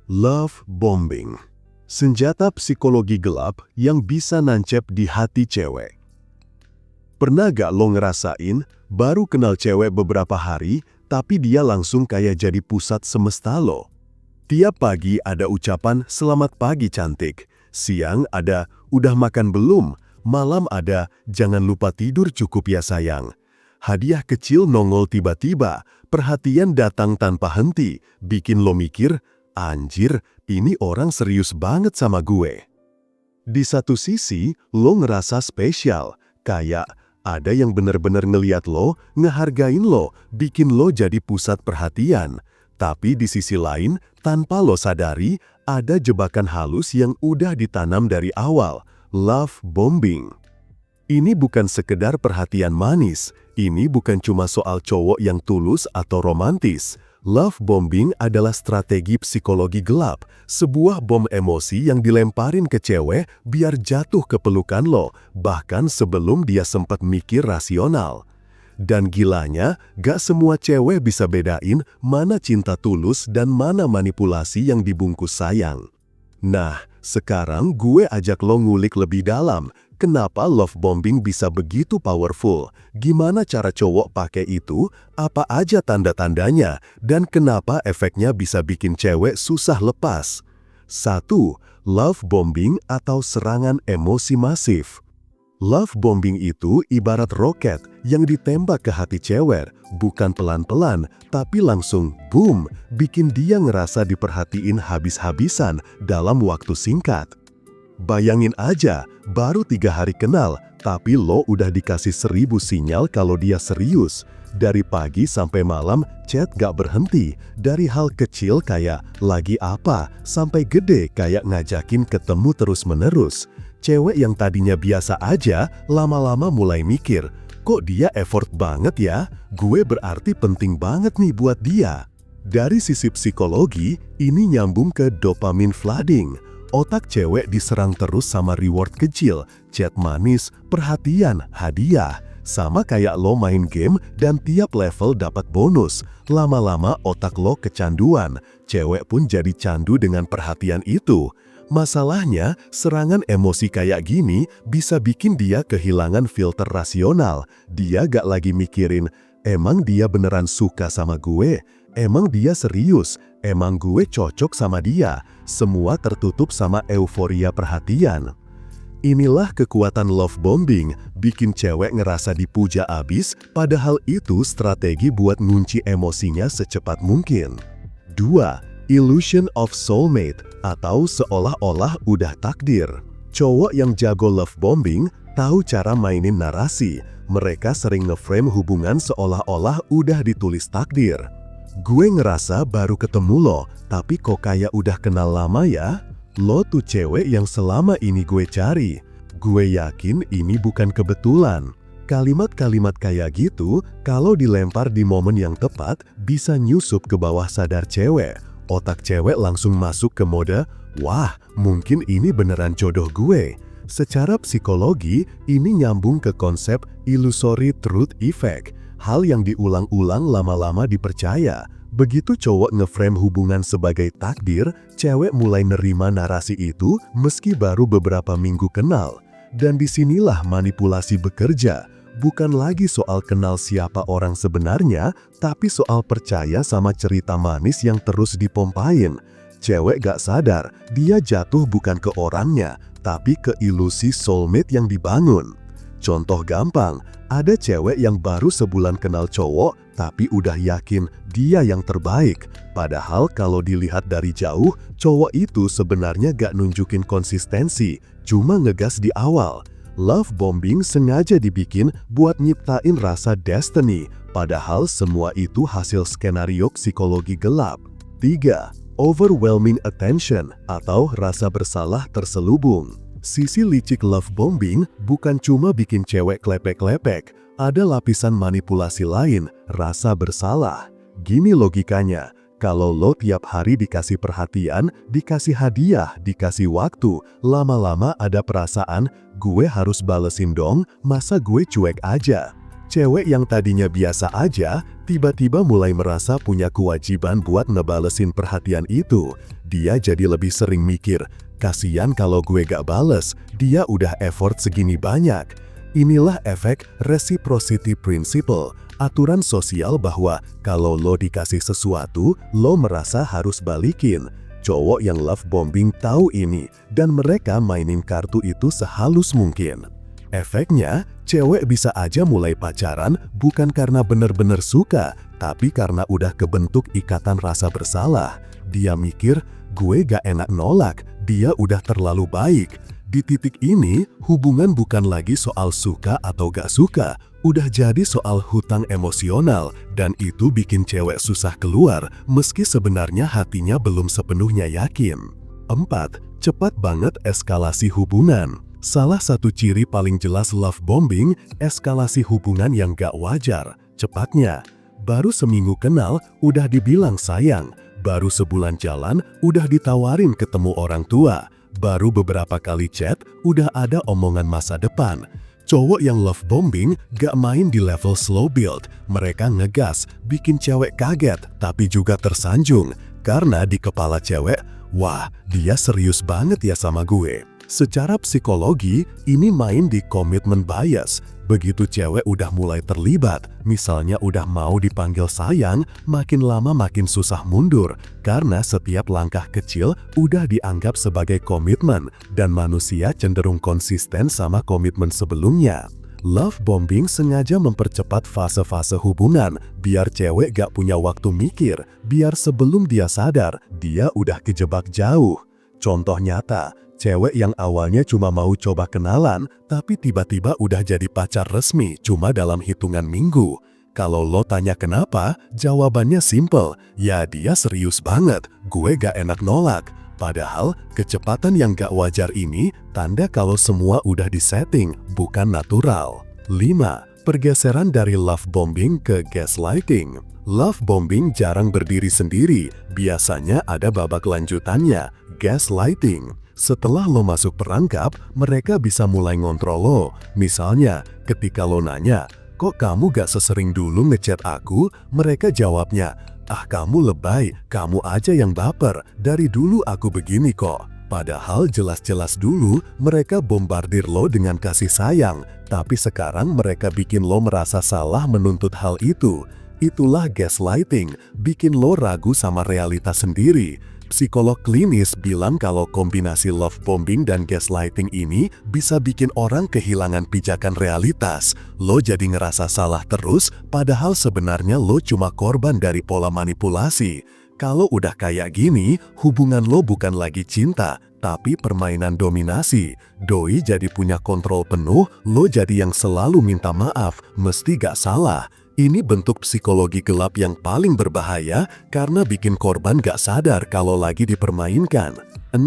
Love bombing, senjata psikologi gelap yang bisa nancep di hati cewek. Pernah gak lo ngerasain, baru kenal cewek beberapa hari, tapi dia langsung kayak jadi pusat semesta lo? Tiap pagi ada ucapan "Selamat pagi cantik", siang ada "Udah makan belum?", malam ada "Jangan lupa tidur cukup ya sayang". Hadiah kecil nongol tiba-tiba, perhatian datang tanpa henti, bikin lo mikir, anjir, ini orang serius banget sama gue. Di satu sisi, lo ngerasa spesial, kayak ada yang bener-bener ngeliat lo, ngehargain lo, bikin lo jadi pusat perhatian. Tapi di sisi lain, tanpa lo sadari, ada jebakan halus yang udah ditanam dari awal, love bombing. Ini bukan sekedar perhatian manis, ini bukan cuma soal cowok yang tulus atau romantis. Love bombing adalah strategi psikologi gelap, sebuah bom emosi yang dilemparin ke cewek biar jatuh ke pelukan lo, bahkan sebelum dia sempat mikir rasional. Dan gilanya, gak semua cewek bisa bedain mana cinta tulus dan mana manipulasi yang dibungkus sayang. Nah, sekarang gue ajak lo ngulik lebih dalam, kenapa love bombing bisa begitu powerful, gimana cara cowok pakai itu, apa aja tanda-tandanya, dan kenapa efeknya bisa bikin cewek susah lepas. 1. Love bombing atau serangan emosi masif. Love bombing itu ibarat roket yang ditembak ke hati cewek, bukan pelan-pelan, tapi langsung boom, bikin dia ngerasa diperhatiin habis-habisan dalam waktu singkat. Bayangin aja, baru 3 hari kenal, tapi lo udah dikasih 1000 sinyal kalau dia serius. Dari pagi sampai malam, chat gak berhenti. Dari hal kecil kayak lagi apa, sampai gede kayak ngajakin ketemu terus-menerus. Cewek yang tadinya biasa aja, lama-lama mulai mikir, kok dia effort banget ya? Gue berarti penting banget nih buat dia. Dari sisi psikologi, ini nyambung ke dopamine flooding. Otak cewek diserang terus sama reward kecil, chat manis, perhatian, hadiah. Sama kayak lo main game dan tiap level dapat bonus. Lama-lama otak lo kecanduan, cewek pun jadi candu dengan perhatian itu. Masalahnya, serangan emosi kayak gini bisa bikin dia kehilangan filter rasional. Dia gak lagi mikirin, emang dia beneran suka sama gue? Emang dia serius? Emang gue cocok sama dia? Semua tertutup sama euforia perhatian. Inilah kekuatan love bombing, bikin cewek ngerasa dipuja abis, padahal itu strategi buat ngunci emosinya secepat mungkin. 2. Illusion of soulmate, atau seolah-olah udah takdir. Cowok yang jago love bombing tahu cara mainin narasi. Mereka sering ngeframe hubungan seolah-olah udah ditulis takdir. Gue ngerasa baru ketemu lo, tapi kok kayak udah kenal lama ya? Lo tuh cewek yang selama ini gue cari. Gue yakin ini bukan kebetulan. Kalimat-kalimat kayak gitu, kalau dilempar di momen yang tepat, bisa nyusup ke bawah sadar cewek. Otak cewek langsung masuk ke mode, wah, mungkin ini beneran jodoh gue. Secara psikologi, ini nyambung ke konsep illusory truth effect. Hal yang diulang-ulang lama-lama dipercaya. Begitu cowok ngeframe hubungan sebagai takdir, cewek mulai nerima narasi itu meski baru beberapa minggu kenal. Dan disinilah manipulasi bekerja. Bukan lagi soal kenal siapa orang sebenarnya, tapi soal percaya sama cerita manis yang terus dipompain. Cewek gak sadar, dia jatuh bukan ke orangnya, tapi ke ilusi soulmate yang dibangun. Contoh gampang, ada cewek yang baru sebulan kenal cowok, tapi udah yakin dia yang terbaik. Padahal kalau dilihat dari jauh, cowok itu sebenarnya gak nunjukin konsistensi, cuma ngegas di awal. Love bombing sengaja dibikin buat nyiptain rasa destiny, padahal semua itu hasil skenario psikologi gelap. 3. Overwhelming attention atau rasa bersalah terselubung. Sisi licik love bombing bukan cuma bikin cewek klepek-klepek, ada lapisan manipulasi lain, rasa bersalah. Gini logikanya, kalau lo tiap hari dikasih perhatian, dikasih hadiah, dikasih waktu, lama-lama ada perasaan, gue harus balesin dong, masa gue cuek aja. Cewek yang tadinya biasa aja, tiba-tiba mulai merasa punya kewajiban buat ngebalesin perhatian itu. dia jadi lebih sering mikir, kasian kalau gue gak bales, dia udah effort segini banyak. Inilah efek reciprocity principle, aturan sosial bahwa kalau lo dikasih sesuatu, lo merasa harus balikin. Cowok yang love bombing tahu ini, dan mereka mainin kartu itu sehalus mungkin. Efeknya, cewek bisa aja mulai pacaran bukan karena bener-bener suka, tapi karena udah kebentuk ikatan rasa bersalah. Dia mikir, gue gak enak nolak, dia udah terlalu baik. Di titik ini, hubungan bukan lagi soal suka atau gak suka, udah jadi soal hutang emosional, dan itu bikin cewek susah keluar meski sebenarnya hatinya belum sepenuhnya yakin. 4. Cepat banget eskalasi hubungan. Salah satu ciri paling jelas love bombing, eskalasi hubungan yang gak wajar. Cepatnya, baru seminggu kenal, udah dibilang sayang. Baru sebulan jalan, udah ditawarin ketemu orang tua. Baru beberapa kali chat, udah ada omongan masa depan. Cowok yang love bombing gak main di level slow build. Mereka ngegas, bikin cewek kaget, tapi juga tersanjung. Karena di kepala cewek, wah, dia serius banget ya sama gue. Secara psikologi, ini main di commitment bias. Begitu cewek udah mulai terlibat, misalnya udah mau dipanggil sayang, makin lama makin susah mundur. Karena setiap langkah kecil udah dianggap sebagai komitmen, dan manusia cenderung konsisten sama komitmen sebelumnya. Love bombing sengaja mempercepat fase-fase hubungan, biar cewek gak punya waktu mikir, biar sebelum dia sadar, dia udah kejebak jauh. Contoh nyata, cewek yang awalnya cuma mau coba kenalan, tapi tiba-tiba udah jadi pacar resmi cuma dalam hitungan minggu. Kalau lo tanya kenapa, jawabannya simple, ya dia serius banget, gue gak enak nolak. Padahal, kecepatan yang gak wajar ini tanda kalau semua udah disetting, bukan natural. 5. Pergeseran dari love bombing ke gaslighting. Love bombing jarang berdiri sendiri, biasanya ada babak lanjutannya, gaslighting. Setelah lo masuk perangkap, mereka bisa mulai ngontrol lo. Misalnya, ketika lo nanya, kok kamu gak sesering dulu ngechat aku? Mereka jawabnya, ah kamu lebay, kamu aja yang baper, dari dulu aku begini kok. Padahal jelas-jelas dulu mereka bombardir lo dengan kasih sayang, tapi sekarang mereka bikin lo merasa salah menuntut hal itu. Itulah gaslighting, bikin lo ragu sama realitas sendiri. Psikolog klinis bilang kalau kombinasi love bombing dan gaslighting ini bisa bikin orang kehilangan pijakan realitas. Lo jadi ngerasa salah terus, padahal sebenarnya lo cuma korban dari pola manipulasi. Kalau udah kayak gini, hubungan lo bukan lagi cinta, tapi permainan dominasi. Doi jadi punya kontrol penuh, lo jadi yang selalu minta maaf, mesti gak salah. Ini bentuk psikologi gelap yang paling berbahaya karena bikin korban gak sadar kalau lagi dipermainkan. 6.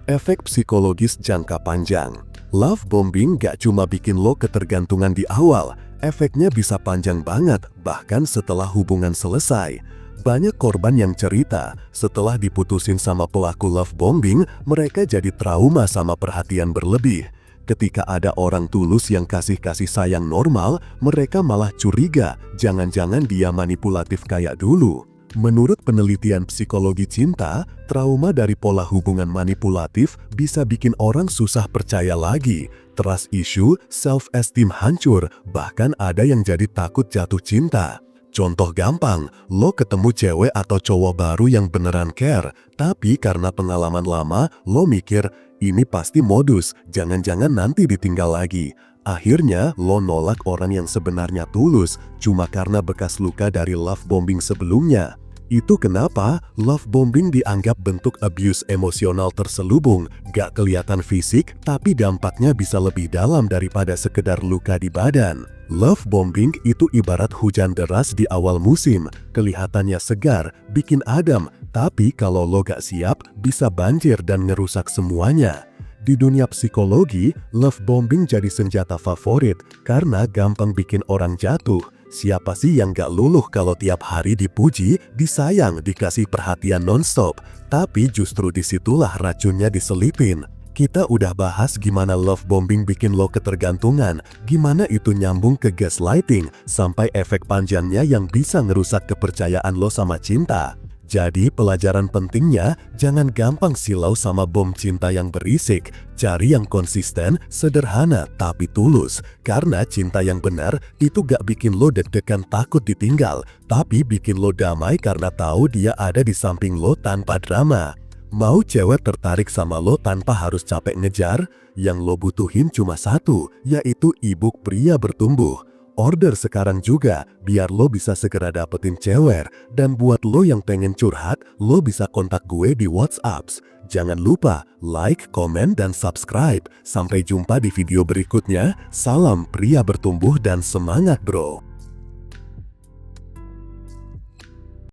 Efek psikologis jangka panjang. Love bombing gak cuma bikin lo ketergantungan di awal, efeknya bisa panjang banget bahkan setelah hubungan selesai. Banyak korban yang cerita, setelah diputusin sama pelaku love bombing, mereka jadi trauma sama perhatian berlebih. Ketika ada orang tulus yang kasih sayang normal, mereka malah curiga, jangan-jangan dia manipulatif kayak dulu. Menurut penelitian psikologi cinta, trauma dari pola hubungan manipulatif bisa bikin orang susah percaya lagi, trust issue, self-esteem hancur, bahkan ada yang jadi takut jatuh cinta. Contoh gampang, lo ketemu cewek atau cowok baru yang beneran care, tapi karena pengalaman lama, lo mikir, ini pasti modus, jangan-jangan nanti ditinggal lagi. Akhirnya, lo nolak orang yang sebenarnya tulus, cuma karena bekas luka dari love bombing sebelumnya. Itu kenapa love bombing dianggap bentuk abuse emosional terselubung, gak kelihatan fisik, tapi dampaknya bisa lebih dalam daripada sekedar luka di badan. Love bombing itu ibarat hujan deras di awal musim, kelihatannya segar, bikin adem, tapi kalau lo gak siap, bisa banjir dan ngerusak semuanya. Di dunia psikologi, love bombing jadi senjata favorit karena gampang bikin orang jatuh. Siapa sih yang gak luluh kalau tiap hari dipuji, disayang, dikasih perhatian nonstop? Tapi justru disitulah racunnya diselipin. Kita udah bahas gimana love bombing bikin lo ketergantungan, gimana itu nyambung ke gaslighting, sampai efek panjangnya yang bisa ngerusak kepercayaan lo sama cinta. Jadi pelajaran pentingnya, jangan gampang silau sama bom cinta yang berisik. Cari yang konsisten, sederhana, tapi tulus. Karena cinta yang benar itu gak bikin lo deg-degan takut ditinggal, tapi bikin lo damai karena tahu dia ada di samping lo tanpa drama. Mau cewek tertarik sama lo tanpa harus capek ngejar? Yang lo butuhin cuma satu, yaitu e-book Pria Bertumbuh. Order sekarang juga, biar lo bisa segera dapetin cewek. Dan buat lo yang pengen curhat, lo bisa kontak gue di WhatsApp. Jangan lupa like, komen, dan subscribe. Sampai jumpa di video berikutnya. Salam pria bertumbuh dan semangat bro.